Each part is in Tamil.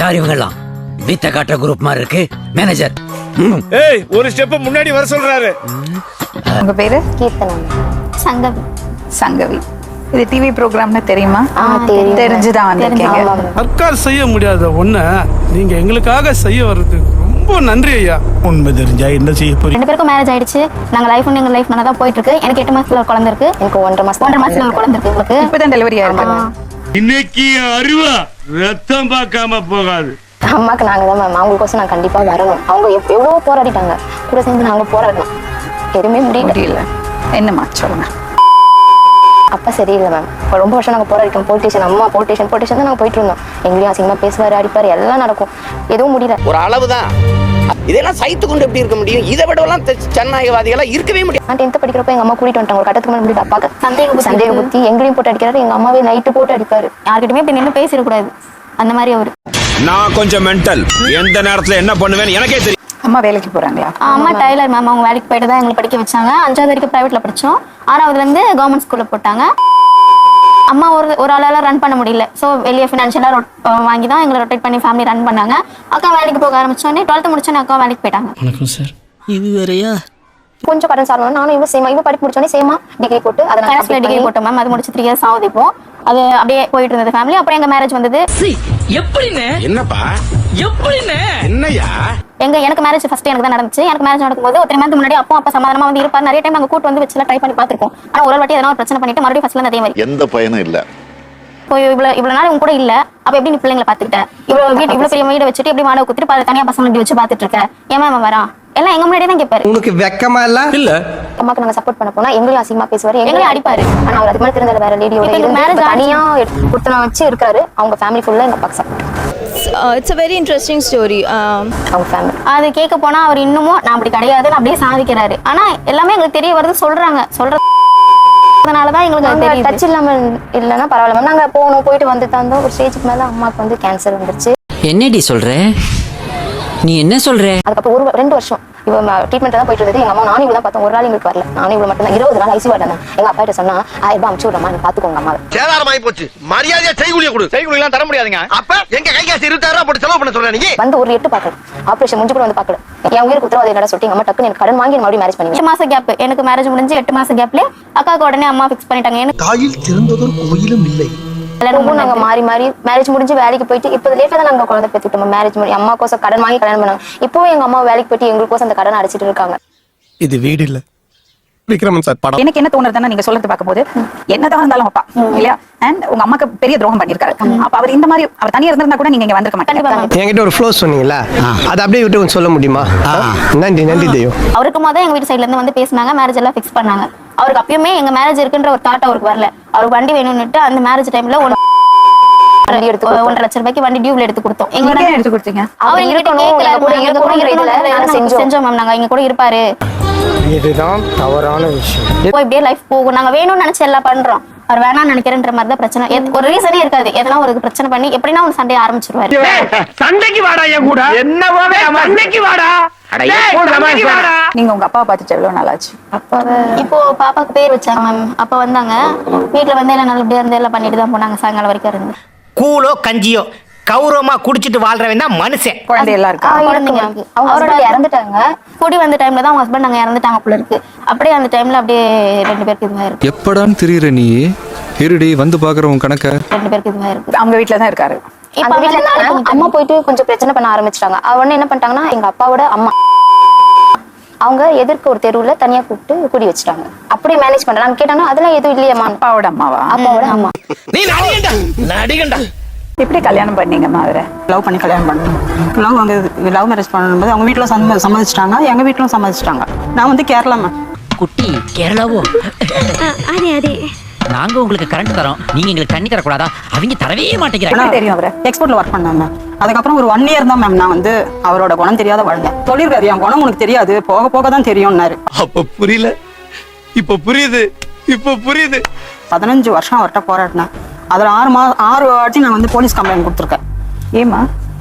யார் இவங்கெல்லாம்? வித்த காட்டுற குரூப் மாதிரி இருக்கு. மேனேஜர் ஏய், ஒரு ஸ்டெப் முன்னாடி வர சொல்றாரு. உங்க பேரு? கீர்த்தனா. சங்கவி. சங்கவி. இது டிவி ப்ரோக்ராம்னு தெரியுமா? தெரிஞ்சுதான் வந்திருக்கீங்க. சர்க்கார் செய்ய முடியாத ஒண்ண நீங்க எங்களுக்காக செய்ய வர்றது ரொம்ப நன்றி ஐயா. உண்மை தெரிஞ்சா என்ன செய்ய போறீங்க? 2 பேருக்கும் மேரேஜ் ஆயிடுச்சு. நாங்க எங்க லைஃப் நல்லா தான் போயிட்டு இருக்கு. எனக்கு 8 மாசத்துல ஒரு குழந்தை இருக்கு. எனக்கு 1.5 மாசத்துல ஒரு குழந்தை இருக்கு. உங்களுக்கு இப்பதான் டெலிவரி ஆயிருக்கு. இன்னைக்கு அருவா ரத்தம் பார்க்காம போகாது. அம்மாக்கு நாங்க தான் மேம், அவங்களுக்கோசம் நான் கண்டிப்பா வரணும். அவங்க எவ்வளவோ போராடிட்டாங்க, கூட சேர்ந்து நாங்க போராடணும். எதுவுமே முடியல. என்னம்மா சொல்லுங்க. அப்பா சரியில்லை மேம். ரொம்ப வருஷம் நாங்கள் போராடிட்டோம். போலீஸ் அம்மா போலீஸ் தான் நாங்கள் போயிட்டு இருந்தோம். எங்களையும் அசிங்கமா பேசுவாரு, அடிப்பாரு, எல்லாம் நடக்கும். எதுவும் முடியல. ஒரு அளவுதான். இதெல்லாம் சைத்து கொண்டு எப்படி இருக்க முடியும்? இதை விடலாம் ஜனநாயகவாதிகளா இருக்கவே முடியும். நான் 10th படிக்கிறப்ப எங்க அம்மா கூட்டிட்டு வந்துட்டாங்க. ஒரு கட்டத்துக்கு மேலே முடியும். அப்பாக்கு சந்தேக புத்தி எங்களையும் போட்டு அடிக்கிறாரு. எங்க அம்மாவே நைட்டு போட்டு அடிப்பாரு. யார்கிட்டயுமே இப்ப நின்று பேசிடக்கூடாது, அந்த மாதிரி அவரு. நான் கொஞ்சம் மென்டல். எந்த நேரத்துல என்ன பண்ணுவேன்னு எனக்கே தெரியும். அம்மா வேலைக்கு போறாங்களா? அம்மா டைலர் மேம். அவங்க வேலைக்கு போயிட்டு தான் எங்களை படிக்க வச்சாங்க. 5வது வரைக்கும் பிரைவேட்ல படிச்சோம். 6வதுல இருந்து கவர்மெண்ட் ஸ்கூல்ல போட்டாங்க. அம்மா ஒரு ஆளால ரன் பண்ண முடியல. ஸோ வெளியே ஃபினான்ஷியலா வாங்கி தான் எங்களை ரொட்டேட் பண்ணி ஃபேமிலி ரன் பண்ணாங்க. அக்கா வேலைக்கு போக ஆரம்பிச்சோடனே 12th முடிச்சோன்னே அக்கா வேலைக்கு போயிட்டாங்க. வணக்கம் சார். இது வேறையா? கொஞ்சம் கடன் சார் நானும் இவன் சேமா இவன் படிப்பு முடிச்சோடனே சேமா டிகிரி போட்டு கடைசியில் டிகிரி போட்டோம் மேம். அது முடிச்சு 3 years ஆகுது. இப்போ அது அப்படியே போயிட்டு இருந்தது ஃபேமிலி. அப்புறம் எங்க மேரேஜ் வந்தது. என்னப்பா என்னையா எனக்கு மேரேஜ் ஃபர்ஸ்ட் எனக்கு தான் நடந்துச்சு. எனக்கு மேரேஜ் நடக்கும்போது 3 month முன்னாடி அப்பா சமாதானமா வந்து இருப்பார். நிறைய டைம் நாங்க கூட்டு வந்து வச்சு ட்ரை பண்ணி பார்த்திருக்கோம். ஆனா ஒரு வாட்டி எதனா ஒரு பிரச்சனை பண்ணிட்டு மறுபடியும் ஃபர்ஸ்ட்ல இருந்து அதே மாதிரி. எந்த பயனும் இல்ல. இப்போ இவ்வளவு நாள் உங்க கூட இல்ல, அப்ப எப்படி நீ பிள்ளைங்களை பாத்துக்கிட்ட? இவ்வளவு பெரிய வீடு வச்சுட்டு எப்படி வாடகை குடுத்துட்டு தனியா பசங்க இப்படி வச்சு பாத்துட்டு இருக்க? ஏன் மேம் வரான்? எல்லாம் எங்க முன்னாடியே தான் கேட்பாரு. உனக்கு வெக்கமா இல்ல? அம்மாக்கு நாங்க சப்போர்ட் பண்ண போனா எங்களையும் அசிங்கமா பேசுவாரு, எங்களையும் அடிப்பாரு. ஆனா அவர் அதுக்கு மேல திருந்தல. வேற லேடியோட மேரேஜ் தனியா குடுத்தன வச்சு இருக்காரு. அவங்க ஃபேமிலி ஃபுல்லா எங்க பக்கம் support. It's a very interesting story. அவங்க ஃபேமிலி அது கேட்க போனா அவர் இன்னமும் நான் அப்படி கிடையாதுன்னு அப்படியே சாதிக்கிறாரு. ஆனா எல்லாமே எங்களுக்கு தெரிய வருது, சொல்றதுனாலதான் எங்களுக்கு டச் இல்லாம இல்லைன்னா பரவாயில்ல மேம். நாங்க போயிட்டு வந்து தந்தோம். ஒரு ஸ்டேஜுக்கு மேல அம்மாக்கு வந்து கேன்சர் வந்துருச்சு. என்னடி சொல்ற? நீ என்ன சொல்ற? அதுக்கப்புறம் 2 வருஷம் இவ ட்ரீட்மெண்ட் தான் போயிட்டு இருந்தது. எங்க அம்மா நானும் இவ்வளவு பார்த்தோம். ஒரு நாள் எங்களுக்கு வரல. நானும் இவ்வளவு மட்டும் தான் 20 நாள் ஐசியூ வார்டன். எங்க அப்பா கிட்ட சொன்னா 1000 ரூபாய் அனுப்பிச்சு விடுறமா, நீ பாத்துக்கோங்க அம்மா. சேதாரமாயி போச்சு. மரியாதையா செய்கூலிய கொடு. செய்கூலி எல்லாம் தர முடியாதுங்க. அப்ப எங்க கை காசு 20000 ரூபாய் போட்டு செலவு பண்ண சொல்ற நீங்க? வந்து ஒரு 8 பாக்கல. ஆபரேஷன் முடிஞ்சு கூட வந்து பாக்கல. என் உயிருக்கு உத்தரவாதம் என்னடா சொல்லிட்டு அம்மா டக்குன்னு எனக்கு கடன் வாங்கி மறுபடியும் மேரேஜ் பண்ணி 8 மாசம் கேப். எனக்கு மேரேஜ் முடிஞ்சு 8 மாசம் கேப்ல அக்காவுக்கு உடனே அம்மா ஃபிக்ஸ் பண்ணிட்டாங்க. எனக்கு தாயில் திறந்ததொரு கோயிலும் இல்லை. நாங்க மாறி மேரேஜ் முடிஞ்சு வேலைக்கு போயிட்டு இப்போ லேட்டா தான் நாங்க குழந்தை பெற்றுட்டோம். மேரேஜ் பண்ணி அம்மா கோசம் கடன் வாங்கி கல்யாணம் பண்ணாங்க. இப்போ எங்க அம்மா வேலைக்கு போயிட்டு எங்களுக்கோசம் அந்த கடன் அடைச்சிட்டு இருக்காங்க. இது வீடு இல்ல, விக்ரமன் சார் படம். எனக்கு என்ன தோணுதுன்னா, நீங்க சொல்றது பார்க்கும்போது என்னதான் இருந்தாலும் அப்பா இல்லையா, அண்ட் உங்க அம்மாக்கு பெரிய துரோகம் பண்ணிருக்காரு. அப்ப அவர் இந்த மாதிரி அவர் தனியா இருந்திருந்தா கூட நீங்க இங்க வந்திருக்க மாட்டீங்க. என்கிட்ட ஒரு ஃப்ளோ சொன்னீங்களா, அது அப்படியே விட்டு கொஞ்சம் சொல்ல முடியுமா? நன்றி தெய்வம். அவருக்கு முதல்ல எங்க வீட்டு சைட்ல இருந்து வந்து பேசினாங்க, மேரேஜ் எல்லாம் ஃபிக்ஸ் பண்ணாங்க. அவருக்கு அப்பயுமே எங்க மேரேஜ் இருக்குன்ற ஒரு தாட் அவருக்கு வரல. அவருக்கு வண்டி வேணும்னுட்டு அந்த மேரேஜ் டைம்ல 1.5 லட்சம் ரூபாய்க்கு வண்டி டியூப்ல எடுத்து கொடுத்தோம். எங்க எடுத்து கொடுத்தீங்க? அவர் செஞ்சோம் மேம். நாங்க இங்க கூட இருப்பாரு. இதுதான் தவறான விஷயம். இப்படியே லைஃப் போகும். நாங்க வேணும்னு நினைச்சு எல்லாம் பண்றோம். அவர் வேணாம் நினைக்கிறேன்ற மாதிரி தான் பிரச்சனை. ஒரு ரீசனே இருக்காது. எதனா ஒரு பிரச்சனை பண்ணி எப்படின்னா ஒரு சண்டையை ஆரம்பிச்சிருவாரு. சண்டைக்கு வாடா என் கூட. என்ன சண்டைக்கு வாடா. நீங்க உங்க அப்பாவை பார்த்துட்டு எவ்வளவு நாள் ஆச்சு? இப்போ பாப்பாக்கு பேர் வச்சாங்க மேம். அப்ப வந்தாங்க வீட்டுல வந்து எல்லாம் நல்லபடியா இருந்து எல்லாம் பண்ணிட்டு தான் போனாங்க. சாயங்காலம் வரைக்கும் இருந்து கூலோ கஞ்சியோ கௌரவமா குடிச்சிட்டு வாழ்றவன் தான் மனுஷன். குழந்தை எல்லாம் இருக்கா? குழந்தைங்க அவரோட இறந்துட்டாங்க. குடி வந்த டைம்ல தான் அவங்க ஹஸ்பண்ட் அங்க இறந்துட்டாங்க போல இருக்கு. அப்படியே அந்த டைம்ல அப்படியே 2 பேருக்கு இதுவா இருக்கு. எப்படான்னு தெரியுற நீ இருடி வந்து பாக்குறவங்க கணக்க 2 பேருக்கு இதுவா இருக்கு. அவங்க வீட்டுல தான் இருக்காரு. இப்ப வீட்டுல அம்மா போயிட்டு கொஞ்சம் பிரச்சனை பண்ண ஆரம்பிச்சிட்டாங்க. அவனே என்ன பண்ணிட்டாங்கன்னா, எங்க அப்பாவோட அம்மா அவங்க எதிர்க்க ஒரு தெருவுல தனியா கூப்பிட்டு குடி வச்சுட்டாங்க. அப்படியே மேனேஜ் பண்றாங்க. கேட்டாங்கன்னா அதெல்லாம் எதுவும் இல்லையம்மா. அப்பாவோட அம்மாவா? அப்பாவோட அம்மா. நீ நடிகண்டா. எப்படி கல்யாணம் பண்ணீங்கம்மா? அவரை லவ் பண்ணி கல்யாணம் பண்ணோம். லவ் மேரேஜ் பண்ணும்போது அவங்க வீட்டுல சம்மதிச்சிட்டாங்க, எங்க வீட்டுல சம்மதிச்சிட்டாங்க. நான் வந்து கேரளா மேம். குட்டி கேரளாவோ? அதே நாங்க உங்களுக்கு கரண்ட் தரோம், நீங்க எங்களுக்கு தண்ணி தரக்கூடாதா? அவங்க தரவே மாட்டேங்கிறாங்க. தெரியும் அவரை எக்ஸ்போர்ட்ல ஒர்க் பண்ணாங்க. அதுக்கப்புறம் ஒரு 1 year தான் மேம் நான் வந்து அவரோட குணம் தெரியாத வாழ்ந்தேன். சொல்லிருக்காரு, என் குணம் உனக்கு தெரியாது, போக போக தான் தெரியும்னாரு. அப்ப புரியல, இப்ப புரியுது. 15 வருஷம் அவர்கிட்ட போராடினேன். அதுல 6 வாட்டி நான் வந்து போலீஸ் கம்ப்ளைண்ட் கொடுத்துருக்கேன். ஏமா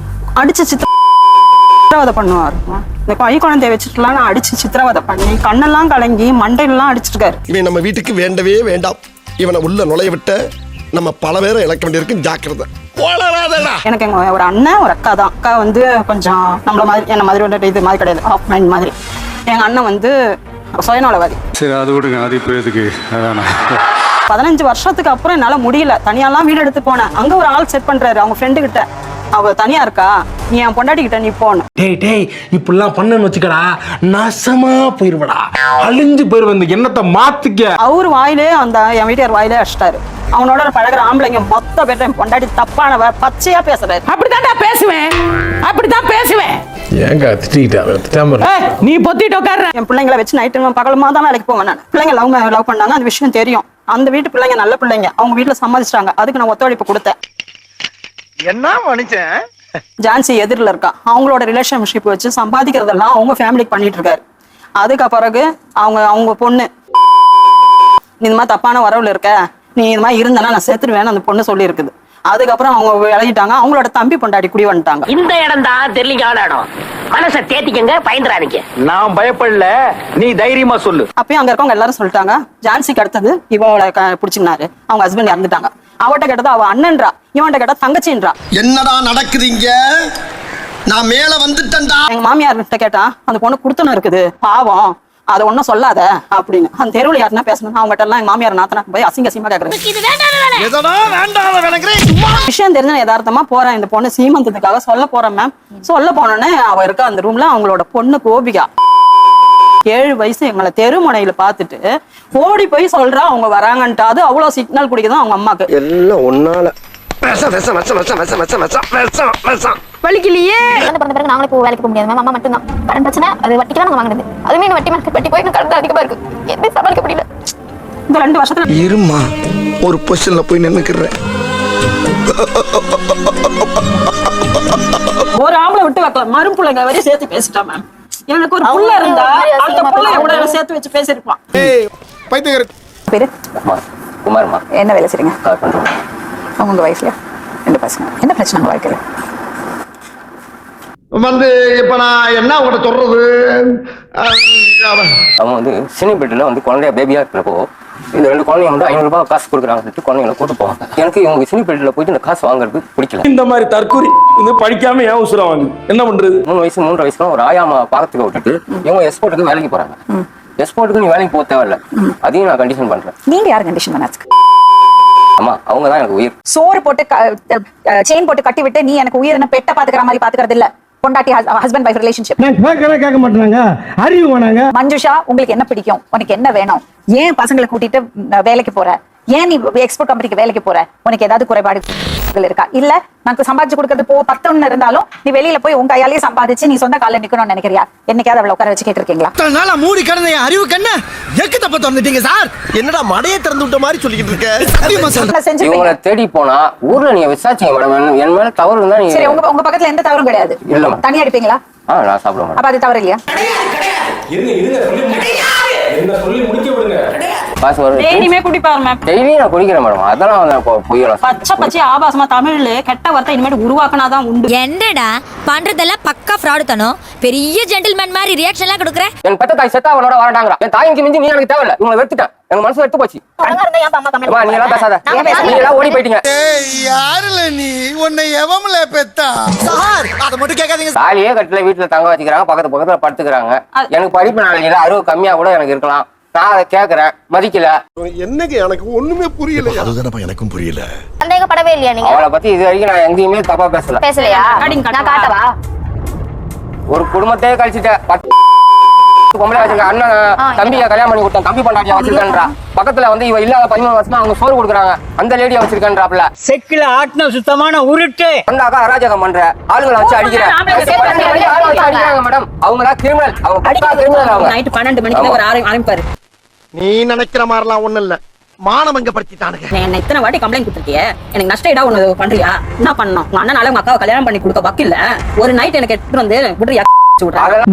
அடிச்சு சித்திரவதை பண்ணுவார். இந்த கை குழந்தைய வச்சுட்டுலாம் நான் அடிச்சு சித்திரவதை பண்ணி கண்ணெல்லாம் கலங்கி மண்டையெல்லாம் அடிச்சிருக்காரு. இவன் நம்ம வீட்டுக்கு வேண்டவே வேண்டாம். இவனை உள்ள நுழைய விட்ட நம்ம பல பேரை இழக்க வேண்டியிருக்கு. ஜாக்கிரதை. எனக்கு எங்க ஒரு அண்ணன் ஒரு அக்கா தான். அக்கா வந்து கொஞ்சம் நம்மள மாதிரி என்ன மாதிரி ஒரு இது மாதிரி கிடையாது, ஆஃப் மைண்ட் மாதிரி. எங்க அண்ணன் வந்து சுயநலவாதி. சரி அது விடுங்க, அது இப்போ எதுக்கு? அதான் 15 வருஷத்துக்கு அப்புறம் என்னால முடியல, தனியாலாம் வீடு எடுத்து போனேன். அங்க ஒரு ஆள் செட் பண்றாரு அவங்க ஃப்ரெண்டு கிட்ட, அவ தனியா இருக்கா, நீ என் பொண்டாட்டி கிட்ட நீ போன. டேய் இப்படிலாம் பண்ணன்னு வச்சுக்கடா, நாசமா போயிருவடா, அழிஞ்சு போயிருவ. இந்த எண்ணத்தை மாத்திக்க. அவர் வாயிலே அந்த என் வீட்டுக்கார் வாயிலே அடிச்சிட்டாரு. அவனோட பழகிற ஆம்பளைங்க மொத்த பேர் என் பொண்டாட்டி தப்பானவ, பச்சையா பேசுறாரு. அப்படித்தான் பேசுவேன். ஏங்க திட்டிக்கிட்டா நீ பொத்திட்டு உட்கார்ற. என் பிள்ளைங்களை வச்சு நைட்டு பகலமா தான் வேலைக்கு போவேன் நான். பிள்ளைங்க லவ் பண்ணாங்க, அந்த விஷயம் தெரியும். அந்த வீட்டு பிள்ளைங்க நல்ல பிள்ளைங்க, அவங்க வீட்டுல சம்மதிச்சிட்டாங்க. அதுக்கு நான் ஒத்துழைப்பு கொடுத்தேன். என்ன மனுஷன்? ஜான்சி எதிரில் இருக்கா, அவங்களோட ரிலேஷன்ஷிப் வச்சு சம்பாதிக்கிறதெல்லாம் அவங்க ஃபேமிலிக்கு பண்ணிட்டு இருக்காரு. அதுக்கு பிறகு அவங்க பொண்ணு இந்த மாதிரி தப்பான வரவுல இருக்க, நீ இது மாதிரி இருந்தானா நான் சேர்த்துருவேன்னு அந்த பொண்ணு சொல்லி இருக்குது. அதுக்கப்புறம் அவங்க விளையிட்டாங்க. அவங்களோட தம்பி பொண்டாட்டி குடி வந்துட்டாங்க. இந்த இடம் தான் தெரியல இடம். மனசை தேத்திக்கங்க, பயந்துறாதீங்க. நான் பயப்படல, நீ தைரியமா சொல்லு. அப்பயும் அங்க இருக்கவங்க எல்லாரும் சொல்லிட்டாங்க, ஜான்சிக்கு அடுத்தது இவளை பிடிச்சினாரு, அவங்க ஹஸ்பண்ட் இறந்துட்டாங்க. அவட்ட கேட்டது அவ அண்ணன்றா, இவன்ட்ட கேட்டா தங்கச்சின்றா. என்னடா நடக்குதுங்க? நான் மேல வந்துட்டேன்டா. எங்க மாமியார் கிட்ட கேட்டா அந்த பொண்ணு குடுத்தனம் இருக்குது, பாவம், அதை ஒன்னும் சொல்லாத அப்படின்னு. அந்த தெருவில் யாருன்னா பேசணும், அவங்ககிட்ட எல்லாம் எங்க மாமியார் நாத்தனா போய் அசிங்கமா கேக்குறது. விஷயம் தெரிஞ்ச யதார்த்தமா போறேன், இந்த பொண்ணு சீமந்தத்துக்காக சொல்ல போறேன் மேம். சொல்ல போனோன்னே அவ இருக்க அந்த ரூம்ல அவங்களோட பொண்ணு கோபிகா 7 வயசு எங்களை தெருமுனையில பாத்துட்டு ஓடி போய் சொல்றா அவங்க வராங்கன்ட்டு. அது அவ்வளவு சிக்னல் குடிக்குதான் அவங்க அம்மாக்கு. எல்லாம் ஒன்னால வலிக்கலையே. பிறந்த பிறகு நாங்களே போய் வேலைக்கு போக முடியாது மேம். அம்மா மட்டும் தான். கடன் பிரச்சனை, அது வட்டிக்கு தான் நாங்க வாங்குறது. அதுவே வட்டி போய் கடன் அதிகமா இருக்கு, எதுவும் சமாளிக்க முடியல. இந்த 2 வருஷத்துல இருமா ஒரு பொசிஷன்ல போய் நின்னுக்கிறேன். ஒரு ஆம்பளை விட்டு வைக்கல, மறுபுள்ளைங்க வரையும் சேர்த்து பேசிட்டா மேம். எனக்கு ஒரு புள்ள இருந்தா அந்த புள்ளைய கூட சேர்த்து வச்சு பேசிருப்பான். பேரு குமார்மா. என்ன வேலை செய்றீங்க? உங்க வயசுல 2 பசங்க. என்ன பிரச்சனை உங்க வாழ்க்கையில? வந்து இப்ப நான் என்ன உங்கள்கிட்ட சொல்றது? அவங்க வந்து சினி பெட்டில் வந்து குழந்தைய பேபியா இருக்கிறப்போ இந்த 2 குழந்தைங்க வந்து 500 ரூபாய் காசு கொடுக்குறாங்க சொல்லிட்டு குழந்தைங்களை கூட்டு போவாங்க. எனக்கு இவங்க சினி பெட்டில் போயிட்டு இந்த காசு வாங்குறது பிடிக்கல. இந்த மாதிரி தற்கொலை வந்து படிக்காம ஏன் உசுர வாங்க என்ன பண்றது? 3 வயசு 3.5 வயசுல ஒரு ஆயாமா பாகத்துக்கு விட்டுட்டு இவங்க எக்ஸ்போர்ட்டுக்கு வேலைக்கு போறாங்க. எக்ஸ்போர்ட்டுக்கு நீ வேலைக்கு போக தேவையில்ல, அதையும் நான் கண்டிஷன் பண்றேன். நீங்க யார் கண்டிஷன் பண்ணாச்சு? ஆமா, அவங்க தான் எனக்கு உயிர். சோறு போட்டு செயின் போட்டு கட்டி விட்டு நீ எனக்கு உயிர் பெட்ட பாத்துக்கிற மாதிரி பாத்துக்கிறது இல்ல. பொண்டாட்டி ஹஸ்பண்ட் வைஃப் ரிலேஷன்ஷிப் கேட்க மாட்டாங்க, அறிவு வேணாங்க. மஞ்சுஷா, உங்களுக்கு என்ன பிடிக்கும்? உனக்கு என்ன வேணும்? ஏன் பசங்களை கூட்டிட்டு வேலைக்கு போற? ஏன் நீ எக்ஸ்போர்ட் கம்பெனிக்கு வேலைக்கு போற? உனக்கு ஏதாவது குறைபாடுகள் இருக்கா? இல்ல நான் சம்பாதிச்சு கொடுக்கறது 10 இருந்தாலும் நீ வெளியில போய் உங்க கையாலேயே சம்பாதிச்சு நீ சொந்த கால நிக்கணும்னு நினைக்கிறியா? என்னைக்காவது அவளை உட்கார வச்சு கேட்டிருக்கீங்களா? மூடி கடந்த அறிவு கண்ண எக்கு தப்ப திறந்துட்டீங்க சார். என்னடா மடையை திறந்து விட்ட மாதிரி சொல்லிக்கிட்டு இருக்க. இவங்களை தேடி போனா ஊர்ல நீங்க விசாரிச்சீங்க மேடம், என் மேல தவறு இருந்தா நீங்க. சரி, உங்க பக்கத்துல எந்த தவறும் கிடையாது. தனியா அடிப்பீங்களா? நான் சாப்பிடுவேன். அப்ப அது தவறு இல்லையா? டெய்லியுமே குடிப்பாரு மேம். டெய்லியும் நான் குடிக்கிறேன் மேடம், அதெல்லாம் பொய்யலாம். பச்சை ஆபாசமா தமிழ்ல கெட்ட வார்த்தை இனிமேல் உருவாக்கினாதான் உண்டு. என்னடா பண்றதெல்லாம் பக்கா ஃப்ராடு தானோ? பெரிய ஜென்டில்மேன் மாதிரி ரியாக்ஷன் எல்லாம் கொடுக்குற. என் பெத்த தாய் செத்தா அவனோட வரட்டாங்க. என் தாய்க்கு மிஞ்சி நீ எனக்கு தேவையில்ல. இவங்களை வெறுத்துட்டேன், எனக்கு மனசு வெறுத்து போச்சு. நீ எல்லாம் பேசாத, நீ எல்லாம் ஓடி போயிட்டீங்க. யாருல நீ உன்னை எவம்ல பெத்தா சார்? அத மட்டும் கேட்காதீங்க. தாலியே கட்டில வீட்டுல தங்க வச்சுக்கிறாங்க, பக்கத்துல படுத்துக்கிறாங்க. எனக்கு படிப்பு நாளையில 60 கம்மியா கூட எனக்கு இருக்கலாம். நான் அதை கேக்குறேன், மதிக்கல. என்னங்க எனக்கு ஒண்ணுமே புரியல. அதுதானப்பா எனக்கும் புரியல. சந்தேகப்படவே இல்லையா நீங்க? அவளை பத்தி இது வரைக்கும் நான் எங்கேயுமே தப்பா பேசலையா? நான் காட்டவா? ஒரு குடும்பத்தையே கழிச்சுட்ட. 10 பொம்பளை வச்சிருக்க அண்ணன் தம்பியை கல்யாணம் பண்ணி கொடுத்தேன், தம்பி பொண்டாட்டியா வச்சிருக்கேன்றா. பக்கத்துல வந்து இவ இல்லாத 13 வருஷமா அவங்க சோறு கொடுக்குறாங்க, அந்த லேடியா வச்சிருக்கேன்றாப்ல. செக்கில ஆட்டின சுத்தமான உருட்டு. வந்தாக்கா அராஜகம் பண்ற, ஆளுங்களை வச்சு அடிக்கிறேன். அடிக்கிறாங்க மேடம், அவங்களா கிரிமினல். அவங்க பக்கா கிரிமினல். அவங்க நைட் 12 மணிக்கு ஒரு ஆரம்பிப்பாரு. நீ நினைக்கிற மாதிரிலாம் ஒண்ணு இல்ல. மானவங்க படுத்திட்டானுங்க. என்ன இத்தனை வாட்டி கம்ப்ளைண்ட் கொடுத்துருக்கிய, எனக்கு நஷ்ட ஈடா ஒண்ணு பண்றியா? என்ன பண்ணணும்? உங்க அண்ணனால உங்க அக்காவை கல்யாணம் பண்ணி கொடுக்க வக்கில்ல. ஒரு நைட் எனக்கு எடுத்துட்டு வந்து விடுறியா?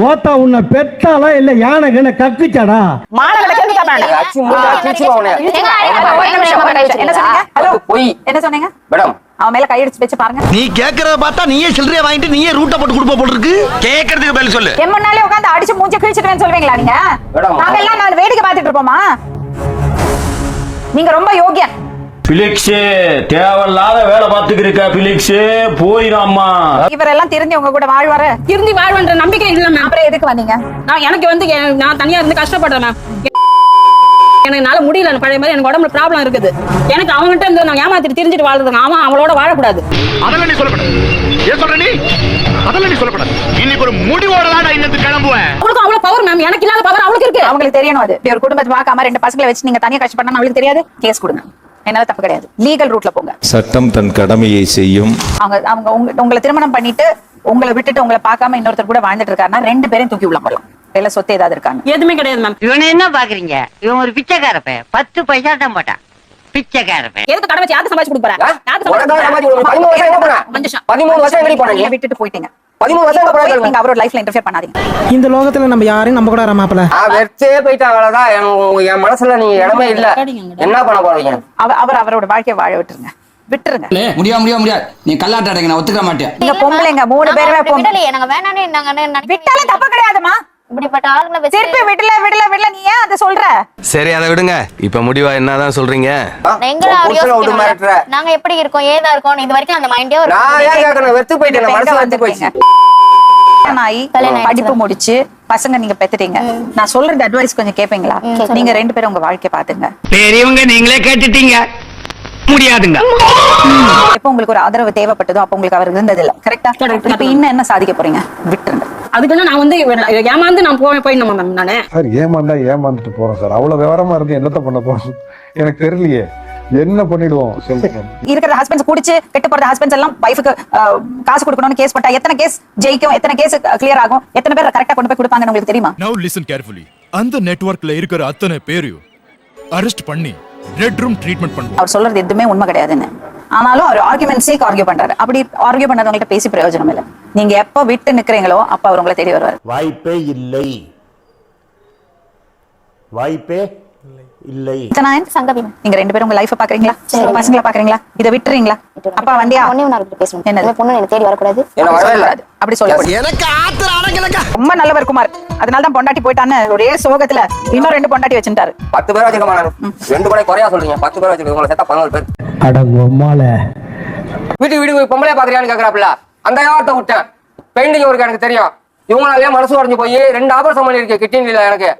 மோத்தா உன்னை பெத்தாலா இல்ல யானை கக்குச்சாடா? என்ன சொன்னீங்க மேடம்? அவன் மேல கை அடிச்சு வச்சு பாருங்க. நீ கேக்குறத பார்த்தா நீயே சில்லறைய வாங்கிட்டு நீயே ரூட்ட போட்டு கொடுப்ப போல இருக்கு. கேக்குறதுக்கு பதில் சொல்லு. என் முன்னாலே உட்கார்ந்து அடிச்சு மூஞ்ச கிழிச்சிடுவேன்னு சொல்வீங்களா நீங்க? நாங்க எல்லாம் நான் வேடிக்கை பார்த்துட்டு இருப்போமா? நீங்க ரொம்ப யோகியன். பிலிக்ஸ் தேவையில்லாத வேலை பார்த்துக்கிருக்க பிலிக்ஸ் போயிடாமா. இவரெல்லாம் திருந்தி உங்க கூட வாழ்வாரு? திருந்தி வாழ்வன்ற நம்பிக்கை இல்ல மேம். அப்புறம் எதுக்கு வந்தீங்க? எனக்கு வந்து நான் தனியா இருந்து கஷ்டப்படுறேன் மேம். என்னால முடியல, பழைய மாதிரி எனக்கு உடம்புல ப்ராப்ளம் இருக்குது. எனக்கு அவங்ககிட்ட இருந்து நான் ஏமாத்திட்டு திரிஞ்சிட்டு வாழ்றதுங்க. அவளோட வாழக்கூடாது. அதெல்லாம் நீ சொல்லப்படாது. ஏன் சொல்ற நீ? அதெல்லாம் நீ சொல்லப்படாது. இன்னைக்கு ஒரு முடிவோட தான் நான் இன்னத்து கிளம்புவேன். அவளுக்கு அவ்வளவு பவர் மேம், எனக்கு இல்லாத பவர் அவளுக்கு இருக்கு. அவங்களுக்கு தெரியணும். அது ஒரு குடும்பத்தை பார்க்காம 2 பசங்களை வச்சு நீங்க தனியா கஷ்டப்படணும் அவளுக்கு தெரியாது. கேஸ் கொடுங்க, என்னால தப்பு கிடையாது. லீகல் ரூட்ல போங்க. சட்டம் தன் கடமையை செய்யும். அவங்க உங்களை திருமணம் பண்ணிட்டு உங்களை விட்டுட்டு உங்களை பார்க்காம இன்னொருத்தர் கூட வாழ்ந்துட்டு இருக்காருன்னா 2 பேரையும் தூக்கி உள்ள போடலாம். வேலை சொத்து ஏதாவது இருக்காங்க? எதுவுமே கிடையாது மேம். இவனை என்ன பாக்குறீங்க? இவன் ஒரு பிச்சைக்காரப்ப. 10 பைசா தான் போட்டான். பிச்சைக்காரப்ப. எதுக்கு கடை வச்சு யாருக்கு சம்பாதிச்சு கொடுக்குறா? 13 வருஷம் எங்க போன? 13 வருஷம் எங்க போனீங்க? விட்டுட்டு போயிட்டீங்க. 13 வருஷம் எங்க போனீங்க? நீங்க அவரோட லைஃப்ல இன்டர்ஃபியர் பண்ணாதீங்க. இந்த லோகத்துல நம்ம யாரையும் நம்ப கூட மாப்பிள. வெச்சே போயிட்டா அவ்வளவுதான். என் மனசுல நீங்க இடமே இல்ல. என்ன பண்ண போறீங்க? அவரோட வாழ்க்கையை வாழ விட்டுருங்க. முடியாது. நீ கல்லாட்ட அடைங்க, நான் ஒத்துக்க மாட்டேன். நீங்க பொம்பளைங்க 3 பேருமே விடலையே, நாங்க வேணானே நாங்க விட்டாலும் தப்பு கிடையாதுமா. இப்படிப்பட்ட ஆளுங்களை வச்சு திருப்பி விடல நீ ஏன் அதை சொல்ற? சரி, அதை விடுங்க. இப்ப முடிவா என்னதான் சொல்றீங்க? நாங்க எப்படி இருக்கோம், ஏதா இருக்கோம், இது வரைக்கும் அந்த மைண்டே நான் ஏன் கேட்கணும்? வெத்து போயிட்டேன், மனசு வந்து போயிடுச்சு. படிப்பு முடிச்சு பசங்க நீங்க பெத்துட்டீங்க. நான் சொல்றது அட்வைஸ் கொஞ்சம் கேப்பீங்களா? நீங்க 2 பேரும் உங்க வாழ்க்கை பாத்துங்க. பெரியவங்க நீங்களே கேட்டுட்டீங்க. முடியாதுங்க. எப்ப உங்களுக்கு ஒரு ஆதரவு தேவைப்பட்டதோ அப்ப உங்களுக்கு அவர் இருந்தது இல்ல. கரெக்டா? இப்ப இன்னும் என்ன சாதிக்க போறீங்க? விட்டுருங்க. அதுக்கு நான் வந்து ஏமாந்து நான் போயிடணுமா மேம்? நானே சார் ஏமாந்துட்டு போறோம் சார். அவ்வளவு விவரமா இருக்கு, என்னத்த பண்ண போறோம் எனக்கு தெரியலையே. என்ன பண்ணிடுவோம் சொல்லுங்க. இருக்கிற ஹஸ்பண்ட்ஸ் குடிச்சு கெட்டு போற ஹஸ்பண்ட்ஸ் எல்லாம் வைஃப்க்கு காசு கொடுக்கணும்னு கேஸ் போட்டா எத்தனை கேஸ் ஜெயிக்கும், எத்தனை கேஸ் கிளியர் ஆகும், எத்தனை பேர் கரெக்டா கொண்டு போய் கொடுப்பாங்கன்னு உங்களுக்கு தெரியுமா? நவ லிசன் கேர்ஃபுல்லி. அந்த நெட்வொர்க்ல இருக்கிற அத்தனை பேரையும் அரெஸ்ட் பண்ணி ரெட் ரூம் ட்ரீட்மெண்ட் பண்ணுவோம். அவர் சொல்றது எதுவுமே உண்மை கிடையாதுன்னு. ஆனாலும் அவர் ஆர்குமெண்ட்ஸே ஆர்கியூ பண்றாரு. அப்படி ஆர்கியூ பண்ணாதவங்கள்ட்ட பேசி பிரயோஜனம் இல்லை. நீங்க எப்ப விட்டு நிக்கிறீங்களோ அப்ப அவர் உங்களை தேடி வருவார். வாய்ப்பே இல்லை. சங்கவி, நீங்க 2 பேரும் உங்க லைஃப் பாக்குறீங்களா? பசங்களை பாக்குறீங்களா? இதை விட்டுறீங்களா? அப்பா வண்டியா பேசணும். என்ன பொண்ணு எனக்கு தேடி வரக்கூடாது. அப்படி சொல்ல எனக்கு ஆத்திர அடங்கலங்க. ரொம்ப நல்லவர் குமார். அதனாலதான் பொண்டாட்டி போயிட்டான்னு ஒரே சோகத்துல இன்னும் 2 பொண்டாட்டி வச்சுட்டாரு. 10 பேர் வச்சிருக்க மாட்டாரு. 2 கூட குறையா சொல்றீங்க. 10 பேர் வச்சிருக்க உங்களை சேர்த்தா 14 பேர். வீட்டு பொம்பளை பாக்குறியான்னு கேக்குறாப்ல. அந்த வியாபாரத்தை விட்டேன். பெயிண்டிங் ஒர்க் எனக்கு தெரியும். இவங்களாலே மனசு உடைஞ்சு போய் 2 ஆபரேஷன் பண்ணிருக்கேன் கிட்னில எனக்கு.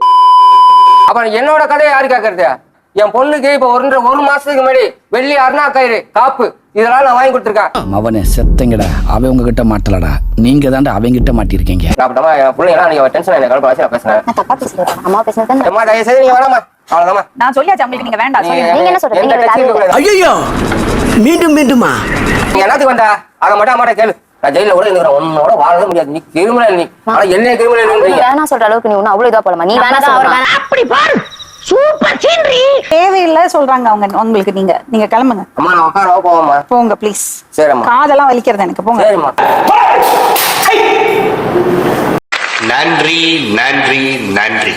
அப்ப என்னோட கதையை யாரு கேட்கறது? என் பொண்ணுக்கு இப்ப 1 மாசத்துக்கு முன்னாடி வெள்ளி அருணா கயிறு காப்பு இதெல்லாம் நான் வாங்கி கொடுத்துருக்கேன். அவனே செத்தங்கடா. அவன் உங்ககிட்ட மாட்டலடா, நீங்க தாண்டா அவங்க கிட்ட மாட்டிருக்கீங்க. என் பிள்ளைங்க நீங்க டென்ஷன் என்ன கலப்பாசி நான் பேசுறேன். நான் தப்பா பேசுறேன். அம்மா பேசுனது அம்மா தயவு செய்து நீங்க வேணாமா. அவ்வளவுதான். நான் சொல்லியாச்சு உங்களுக்கு, நீங்க வேண்டாம். நீங்க என்ன சொல்றீங்க? ஐயோ மீண்டுமா நீ என்னத்துக்கு வந்தா அதை மட்டும் அம்மாட்ட கேளு. நான் ஜெயில கூட இருக்கிறேன். உன்னோட வாழவே முடியாது. நீ கிரிமினல். நீ ஆனா என்ன கிரிமினல் வேணா சொல்ற அளவுக்கு நீ ஒன்னும் அவ்வளவு இதா போலமா. நீ வேணா சொல்ற. அப்படி பாரு. Super scenery. தேவையில்லை சொல்றாங்க அவங்க உங்களுக்கு. நீங்க கிளம்புங்க. அம்மா நான் உட்கார போவோம்மா. போங்க ப்ளீஸ். சரிம்மா. காதெல்லாம் வலிக்கிறது எனக்கு. போங்க. சரிம்மா. நன்றி.